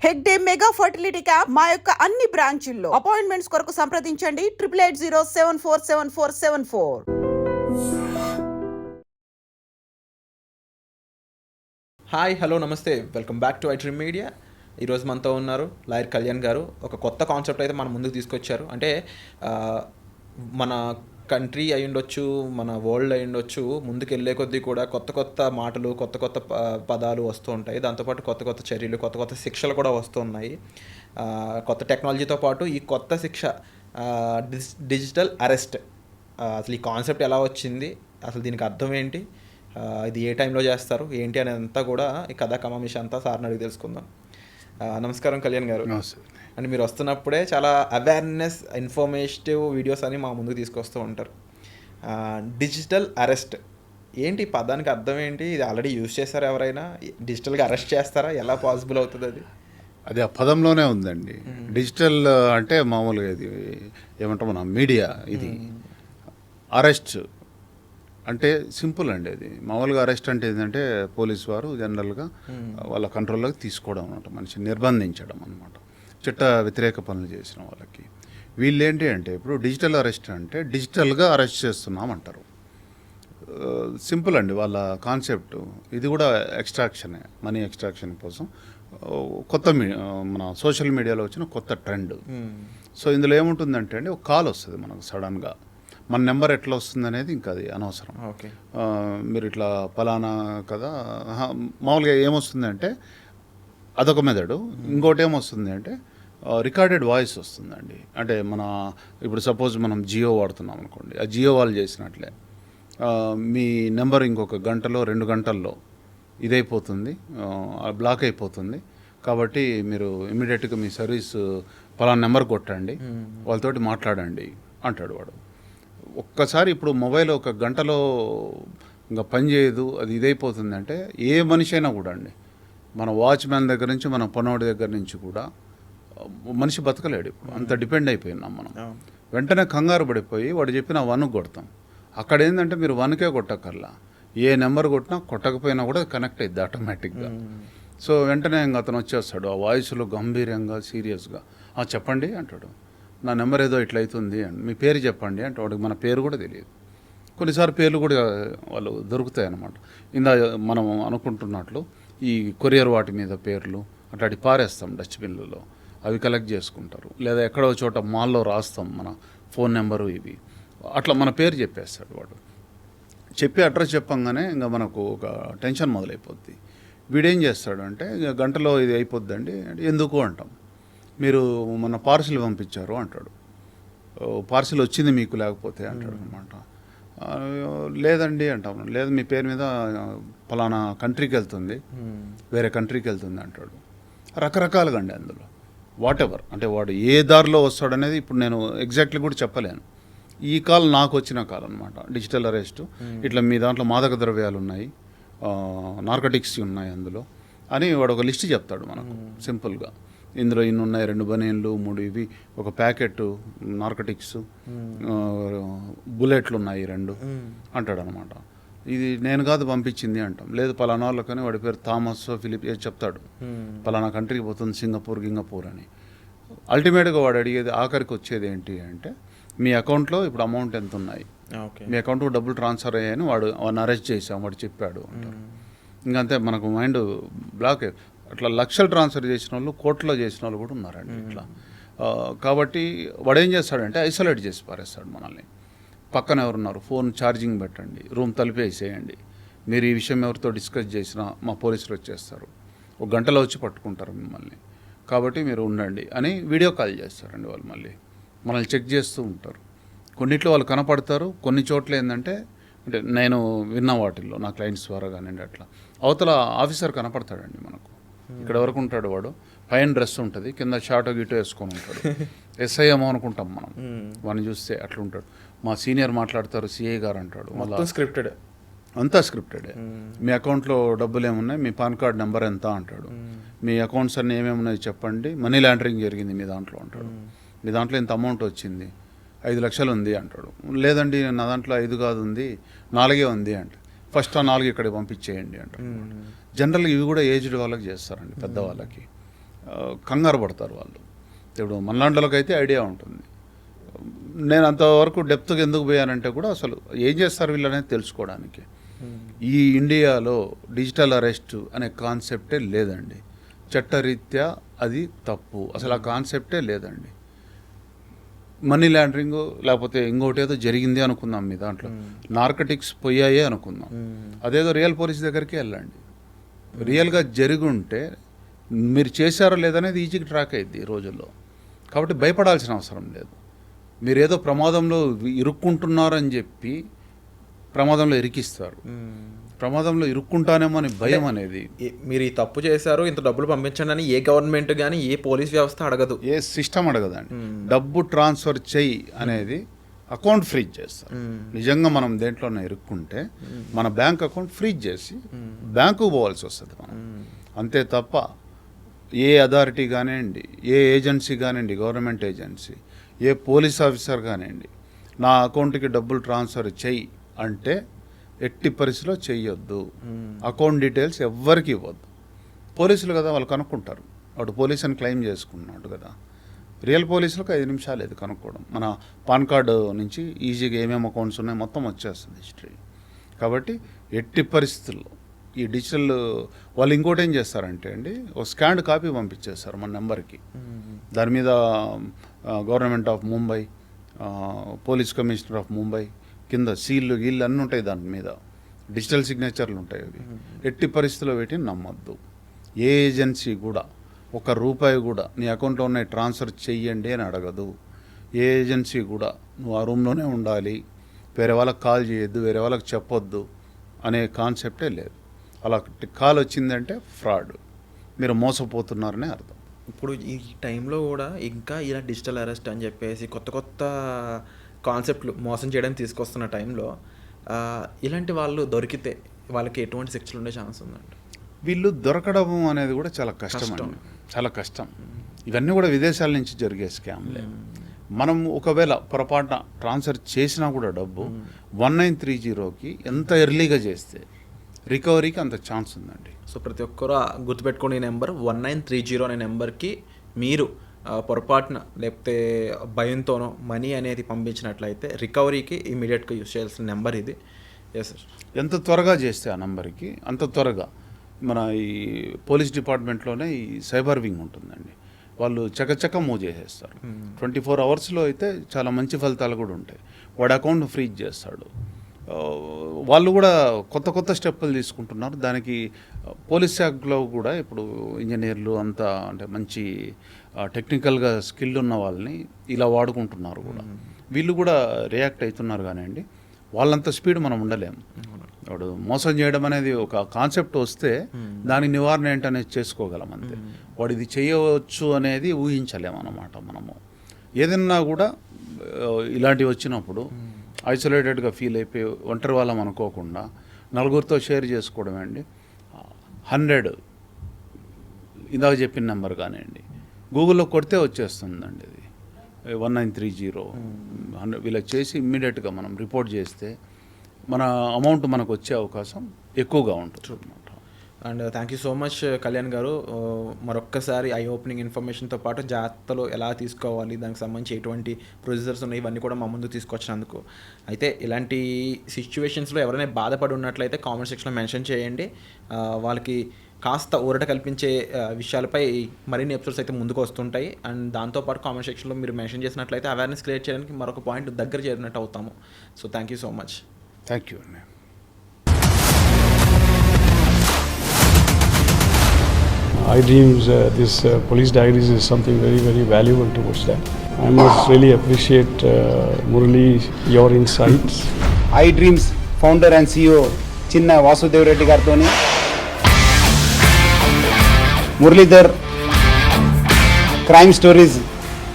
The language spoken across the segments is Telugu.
హెగ్డే మెగా ఫర్టిలిటీ క్యాంప్ మా యొక్క అన్ని బ్రాంచుల్లో. అపాయింట్మెంట్స్ కొరకు సంప్రదించండి 8880744474. హాయ్ హలో నమస్తే, welcome back to iDream media. ఈరోజు మనతో ఉన్నారు లాయర్ కళ్యాణ్ గారు. ఒక కొత్త కాన్సెప్ట్ అయితే మన ముందుకు తీసుకొచ్చారు. అంటే మన కంట్రీ అయి ఉండొచ్చు, మన వరల్డ్ అయి ఉండొచ్చు, ముందుకు వెళ్ళే కొద్దీ కూడా కొత్త కొత్త మాటలు, కొత్త కొత్త పదాలు వస్తూ ఉంటాయి. దాంతోపాటు కొత్త కొత్త చర్యలు, కొత్త కొత్త శిక్షలు కూడా వస్తూ ఉన్నాయి. కొత్త టెక్నాలజీతో పాటు ఈ కొత్త శిక్ష డిజిటల్ అరెస్ట్. అసలు ఈ కాన్సెప్ట్ ఎలా వచ్చింది, అసలు దీనికి అర్థం ఏంటి, ఇది ఏ టైంలో చేస్తారు ఏంటి అనేదంతా కూడా ఈ కథా కమామిష అంతా సార్ని అడిగి తెలుసుకుందాం. నమస్కారం కళ్యాణ్ గారు. అండ్ మీరు వస్తున్నప్పుడే చాలా అవేర్నెస్, ఇన్ఫర్మేటివ్ వీడియోస్ అని మా ముందుకు తీసుకొస్తూ ఉంటారు. డిజిటల్ అరెస్ట్ ఏంటి, పదానికి అర్థం ఏంటి? ఇది ఆల్రెడీ యూజ్ చేస్తారా? ఎవరైనా డిజిటల్గా అరెస్ట్ చేస్తారా? ఎలా పాసిబుల్ అవుతుంది అది? అది ఆ పదంలోనే ఉందండి. డిజిటల్ అంటే మామూలుగా ఇది ఏమంటాం మన మీడియా, ఇది అరెస్ట్ అంటే సింపుల్ అండి. అది మామూలుగా అరెస్ట్ అంటే ఏంటంటే పోలీసు వారు జనరల్గా వాళ్ళ కంట్రోల్లోకి తీసుకోవడం అనమాట, మనిషిని నిర్బంధించడం అనమాట, చట్ట వ్యతిరేక పనులు చేసిన వాళ్ళకి. వీళ్ళు ఏంటి అంటే ఇప్పుడు డిజిటల్ అరెస్ట్ అంటే డిజిటల్గా అరెస్ట్ చేస్తున్నాం అంటారు. సింపుల్ అండి వాళ్ళ కాన్సెప్ట్. ఇది కూడా ఎక్స్ట్రాక్షనే, మనీ ఎక్స్ట్రాక్షన్ కోసం కొత్త మన సోషల్ మీడియాలో వచ్చిన కొత్త ట్రెండ్. సో ఇందులో ఏముంటుందంటే అండి, ఒక కాల్ వస్తుంది మనకు సడన్గా. మన నెంబర్ ఎట్లా వస్తుంది అనేది ఇంకా అది అనవసరం. మీరు ఇట్లా పలానా కదా, మామూలుగా ఏమొస్తుంది అంటే అదొక మెథడు. ఇంకోటి ఏమొస్తుంది అంటే రికార్డెడ్ వాయిస్ వస్తుందండి. అంటే మన ఇప్పుడు సపోజ్ మనం జియో వాడుతున్నాం అనుకోండి, ఆ జియో వాళ్ళు చేసినట్లే మీ నెంబర్ ఇంకొక గంటలో 2 గంటల్లో ఇదైపోతుంది, బ్లాక్ అయిపోతుంది. కాబట్టి మీరు ఇమీడియట్గా మీ సర్వీస్ పలానా నెంబర్ కొట్టండి, వాళ్ళతోటి మాట్లాడండి అంటాడు వాడు. ఒక్కసారి ఇప్పుడు మొబైల్ ఒక గంటలో ఇంకా పనిచేయదు, అది ఇదైపోతుంది అంటే ఏ మనిషి అయినా కూడా అండి, మన వాచ్మ్యాన్ దగ్గర నుంచి మన పనోడి దగ్గర నుంచి కూడా మనిషి బతకలేడు ఇప్పుడు. అంత డిపెండ్ అయిపోయినాం మనం. వెంటనే కంగారు పడిపోయి వాడు చెప్పిన 1 కొడతాం. అక్కడ ఏంటంటే మీరు 1కే కొట్టకల్లా ఏ నెంబర్ కొట్టినా కొట్టకపోయినా కూడా కనెక్ట్ అయ్యిద్ది ఆటోమేటిక్గా. సో వెంటనే ఇంకా అతను వచ్చేస్తాడు ఆ వాయిస్లో గంభీరంగా సీరియస్గా, చెప్పండి అంటాడు. నా నెంబర్ ఏదో ఇట్లా అవుతుంది అండి, మీ పేరు చెప్పండి అంటే వాడికి మన పేరు కూడా తెలియదు. కొన్నిసార్లు పేర్లు కూడా వాళ్ళు దొరుకుతాయి అన్నమాట. ఇందా మనం అనుకుంటున్నట్లు ఈ కొరియర్ వాటి మీద పేర్లు అట్లాంటి పారేస్తాం డస్ట్బిన్లలో, అవి కలెక్ట్ చేసుకుంటారు. లేదా ఎక్కడో చోట మాల్లో రాస్తాం మన ఫోన్ నెంబరు, ఇవి అట్లా మన పేరు చెప్పేస్తాడు వాడు. చెప్పి అడ్రస్ చెప్పంగానే ఇంకా మనకు ఒక టెన్షన్ మొదలైపోద్ది. వీడేం చేస్తాడు అంటే గంటలో ఇది అయిపోద్దండి అంటే ఎందుకు అంటాం. మీరు మన పార్సిల్ పంపించారు అంటాడు. పార్సిల్ వచ్చింది మీకు లేకపోతే అంటాడు అనమాట. లేదండి అంటాం. లేదు మీ పేరు మీద ఫలానా కంట్రీకి వెళ్తుంది, వేరే కంట్రీకి వెళ్తుంది అంటాడు. రకరకాలుగా అండి అందులో వాట్ ఎవర్. అంటే వాడు ఏ దారిలో వస్తాడనేది ఇప్పుడు నేను ఎగ్జాక్ట్లీ కూడా చెప్పలేను. ఈ కాల్ నాకు వచ్చిన కాల్ అనమాట, డిజిటల్ అరెస్ట్. ఇట్లా మీ దాంట్లో మాదక ద్రవ్యాలు ఉన్నాయి, నార్కటిక్స్ ఉన్నాయి అందులో అని వాడు ఒక లిస్ట్ చెప్తాడు మనకు సింపుల్గా. ఇందులో ఇన్ని ఉన్నాయి, 2 బనీన్లు, 3 ఇవి, ఒక ప్యాకెట్ నార్కటిక్స్, బుల్లెట్లు ఉన్నాయి 2 అంటాడు అనమాట. ఇది నేను కాదు పంపించింది అంటాం. లేదు పలానా వాళ్ళకని వాడి పేరు థామస్ ఫిలిప్ చెప్తాడు, పలానా కంట్రీకి పోతుంది, సింగపూర్ అని. అల్టిమేట్గా వాడు అడిగేది ఆఖరికి వచ్చేది ఏంటి అంటే మీ అకౌంట్లో ఇప్పుడు అమౌంట్ ఎంత ఉన్నాయి, మీ అకౌంట్కి డబ్బులు ట్రాన్స్ఫర్ అయ్యాయని వాడిని అరెస్ట్ చేసాం వాడు చెప్పాడు అంటారు. ఇంకంతే మనకు మైండ్ బ్లాక్. అట్లా లక్షలు ట్రాన్స్ఫర్ చేసిన వాళ్ళు, కోట్లో చేసిన వాళ్ళు కూడా ఉన్నారండి ఇట్లా. కాబట్టి వాడు ఏం చేస్తాడంటే ఐసోలేట్ చేసి పారేస్తాడు మనల్ని. పక్కన ఎవరున్నారు, ఫోన్ ఛార్జింగ్ పెట్టండి, రూమ్ తలిపేసేయండి, మీరు ఈ విషయం ఎవరితో డిస్కస్ చేసినా మా పోలీసులు వచ్చేస్తారు, 1 గంటలో వచ్చి పట్టుకుంటారు మిమ్మల్ని, కాబట్టి మీరు ఉండండి అని వీడియో కాల్ చేస్తారండి వాళ్ళు. మళ్ళీ మనల్ని చెక్ చేస్తూ ఉంటారు. కొన్నిట్లో వాళ్ళు కనపడతారు, కొన్ని చోట్ల ఏంటంటే అంటే నేను విన్న వాటిల్లో నా క్లయింట్స్ ద్వారా కానివ్వండి, అట్లా అవతల ఆఫీసర్ కనపడతాడండి మనకు. ఇక్కడ వరకు ఉంటాడు వాడు, పైన డ్రెస్ ఉంటుంది, కింద షార్ట్ గీటో వేసుకొని ఉంటాడు. ఎస్ఐ ఏమో అనుకుంటాం మనం వాడిని చూస్తే, అట్లా ఉంటాడు. మా సీనియర్ మాట్లాడతారు, సిఐ గారు అంటాడు. మొత్తం స్క్రిప్టెడ్, అంతా స్క్రిప్టెడే. మీ అకౌంట్లో డబ్బులు ఏమున్నాయి, మీ పాన్ కార్డ్ నెంబర్ ఎంత అంటాడు, మీ అకౌంట్స్ అన్నీ ఏమేమున్నాయి చెప్పండి, మనీ లాండరింగ్ జరిగింది మీ దాంట్లో అంటాడు, మీ దాంట్లో ఇంత అమౌంట్ వచ్చింది, 5 లక్షలు ఉంది అంటాడు. లేదండి నా దాంట్లో 5 కాదు ఉంది, 4 ఉంది అంటే ఫస్ట్ ఆ 4 ఇక్కడికి పంపించేయండి అంటారు. జనరల్గా ఇవి కూడా ఏజ్డ్ వాళ్ళకి చేస్తారండి, పెద్దవాళ్ళకి. కంగారు పడతారు వాళ్ళు. ఇప్పుడు మనలాంటి అయితే ఐడియా ఉంటుంది. నేను అంతవరకు డెప్త్గా ఎందుకు పోయానంటే కూడా అసలు ఏం చేస్తారు వీళ్ళనేది తెలుసుకోవడానికి. ఈ ఇండియాలో డిజిటల్ అరెస్ట్ అనే కాన్సెప్టే లేదండి. చట్టరీత్యా అది తప్పు, అసలు ఆ కాన్సెప్టే లేదండి. మనీ లాండరింగ్ లేకపోతే ఇంకోటి ఏదో జరిగింది అనుకుందాం, మీ దాంట్లో నార్కటిక్స్ పోయాయే అనుకుందాం, అదేదో రియల్ పోలీస్ దగ్గరికి వెళ్ళండి. రియల్గా జరిగి ఉంటే మీరు చేశారో లేదనేది ఈజీగా ట్రాక్ అయ్యిద్ది ఈ రోజుల్లో. కాబట్టి భయపడాల్సిన అవసరం లేదు. మీరేదో ప్రమాదంలో ఇరుక్కుంటున్నారని చెప్పి ప్రమాదంలో ఇరికిస్తారు. ప్రమాదంలో ఇరుక్కుంటానేమో అని భయం అనేది. మీరు ఈ తప్పు చేశారు, ఇంత డబ్బులు పంపించండి అని ఏ గవర్నమెంట్ కానీ ఏ పోలీస్ వ్యవస్థ అడగదు, ఏ సిస్టమ్ అడగదండి. డబ్బు ట్రాన్స్ఫర్ చెయ్యి అనేది అకౌంట్ ఫ్రీజ్ చేస్తారు. నిజంగా మనం దేంట్లోనే ఇరుక్కుంటే మన బ్యాంక్ అకౌంట్ ఫ్రీజ్ చేసి బ్యాంకుకు పోవాల్సి వస్తుంది మనం. అంతే తప్ప ఏ అథారిటీ కానివ్వండి, ఏ ఏజెన్సీ కానివ్వండి, గవర్నమెంట్ ఏజెన్సీ, ఏ పోలీస్ ఆఫీసర్ కానివ్వండి, నా అకౌంట్కి డబ్బులు ట్రాన్స్ఫర్ చెయ్యి అంటే ఎట్టి పరిస్థితిలో చెయ్యొద్దు. అకౌంట్ డీటెయిల్స్ ఎవ్వరికి ఇవ్వద్దు. పోలీసులు కదా, వాళ్ళు కనుక్కుంటారు. వాడు పోలీస్ అని క్లెయిమ్ చేసుకున్నాడు కదా. రియల్ పోలీసులకు 5 నిమిషాలు ఇది కనుక్కోవడం. మన పాన్ కార్డు నుంచి ఈజీగా ఏమేమి అకౌంట్స్ ఉన్నాయో మొత్తం వచ్చేస్తుంది హిస్టరీ. కాబట్టి ఎట్టి పరిస్థితుల్లో ఈ డిజిటల్ వాళ్ళు ఇంకోటి ఏం చేస్తారంటే అండి, ఒక స్కాన్డ్ కాపీ పంపించేస్తారు మన నెంబర్కి. దాని మీద government of Mumbai, police commissioner of Mumbai కింద సీళ్ళు గీళ్ళు అన్నీ ఉంటాయి. దాని మీద డిజిటల్ సిగ్నేచర్లు ఉంటాయి. అవి ఎట్టి పరిస్థితుల్లో పెట్టి నమ్మొద్దు. ఏ ఏజెన్సీ కూడా ₹1 కూడా నీ అకౌంట్లో ఉన్నాయి ట్రాన్స్ఫర్ చెయ్యండి అని అడగదు. ఏ ఏజెన్సీ కూడా నువ్వు ఆ రూమ్లోనే ఉండాలి, వేరే వాళ్ళకి కాల్ చేయొద్దు, వేరే వాళ్ళకి చెప్పొద్దు అనే కాన్సెప్టే లేదు. అలా కాల్ వచ్చిందంటే ఫ్రాడ్, మీరు మోసపోతున్నారనే అర్థం. ఇప్పుడు ఈ టైంలో కూడా ఇంకా ఇలా డిజిటల్ అరెస్ట్ అని చెప్పేసి కొత్త కొత్త కాన్సెప్ట్లు మోసం చేయడానికి తీసుకొస్తున్న టైంలో ఇలాంటి వాళ్ళు దొరికితే వాళ్ళకి ఎటువంటి శిక్షలు ఉండే ఛాన్స్ ఉందండి? వీళ్ళు దొరకడం అనేది కూడా చాలా కష్టం అండి, చాలా కష్టం. ఇవన్నీ కూడా విదేశాల నుంచి జరిగే స్కామ్లే. మనం ఒకవేళ పొరపాటున ట్రాన్స్ఫర్ చేసినా కూడా డబ్బు 1930కి ఎంత ఎర్లీగా చేస్తే రికవరీకి అంత ఛాన్స్ ఉందండి. సో ప్రతి ఒక్కరు గుర్తుపెట్టుకునే నెంబర్ 1930 అనే నెంబర్కి మీరు పొరపాటున లేకపోతే భయంతోనో మనీ అనేది పంపించినట్లయితే రికవరీకి ఇమీడియట్గా యూజ్ చేయాల్సిన నెంబర్ ఇది. Yes sir. ఎంత త్వరగా చేస్తే ఆ నెంబర్కి అంత త్వరగా మన ఈ పోలీస్ డిపార్ట్మెంట్లోనే ఈ సైబర్ వింగ్ ఉంటుందండి. వాళ్ళు చకచక మూవ్ చేసేస్తారు. 24 అవర్స్లో అయితే చాలా మంచి ఫలితాలు కూడా ఉంటాయి. వాడి అకౌంట్ ఫ్రీజ్ చేస్తాడు. వాళ్ళు కూడా కొత్త కొత్త స్టెప్పులు తీసుకుంటున్నారు. దానికి పోలీస్ శాఖలో కూడా ఇప్పుడు ఇంజనీర్లు అంతా అంటే మంచి టెక్నికల్గా స్కిల్ ఉన్న వాళ్ళని ఇలా వాడుకుంటున్నారు కూడా. వీళ్ళు కూడా రియాక్ట్ అవుతున్నారు. కానివ్వండి, వాళ్ళంత స్పీడ్ మనం ఉండలేము. వాడు మోసం చేయడం అనేది ఒక కాన్సెప్ట్ వస్తే దాని నివారణ ఏంటనేది చేసుకోగలం అంతే. వాడు ఇది చేయవచ్చు అనేది ఊహించలేము అన్నమాట. మనము ఏదన్నా కూడా ఇలాంటివి వచ్చినప్పుడు ఐసోలేటెడ్గా ఫీల్ అయిపోయి ఒంటరి వాళ్ళం అనుకోకుండా నలుగురితో షేర్ చేసుకోవడం అండి. 100 ఇందాక చెప్పిన నెంబర్ కానివ్వండి, గూగుల్లో కొడితే వచ్చేస్తుందండి. ఇది 1930 వీళ్ళకి చేసి ఇమ్మీడియట్గా మనం రిపోర్ట్ చేస్తే మన అమౌంట్ మనకు వచ్చే అవకాశం ఎక్కువగా ఉంటుంది అన్నమాట. And thank you so much Kalyan గారు. మరొక్కసారి ఐ ఓపెనింగ్ ఇన్ఫర్మేషన్తో పాటు జాగ్రత్తలు ఎలా తీసుకోవాలి, దానికి సంబంధించి ఎటువంటి ప్రొసీజర్స్ ఉన్నాయి, ఇవన్నీ కూడా మా ముందు తీసుకొచ్చినందుకు. అయితే ఇలాంటి సిచ్యువేషన్స్లో ఎవరైనా బాధపడి ఉన్నట్లయితే కామెంట్ సెక్షన్లో మెన్షన్ చేయండి. వాళ్ళకి కాస్త ఊరట కల్పించే విషయాలపై మరిన్ని ఎపిసోడ్స్ అయితే ముందుకు వస్తుంటాయి. అండ్ దాంతోపాటు కామెంట్ సెక్షన్లో మీరు మెన్షన్ చేసినట్లయితే అవేర్నెస్ క్రియేట్ చేయడానికి మరొక పాయింట్ దగ్గర చేరినట్టు అవుతాము. So thank you so much. Thank you అండి. iDreams, this police diaries is something very, very valuable towards that. I must really appreciate Murali, your insights. iDreams founder and CEO చిన్న వాసుదేవ్ రెడ్డి గారితో మురళీధర్ క్రైమ్ స్టోరీస్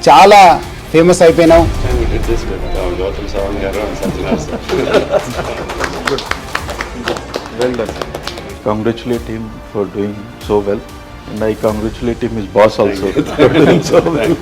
చాలా famous అయిపోయినావు. Well done. Congratulate him for doing so well. And I congratulate him, his boss also, for doing so well.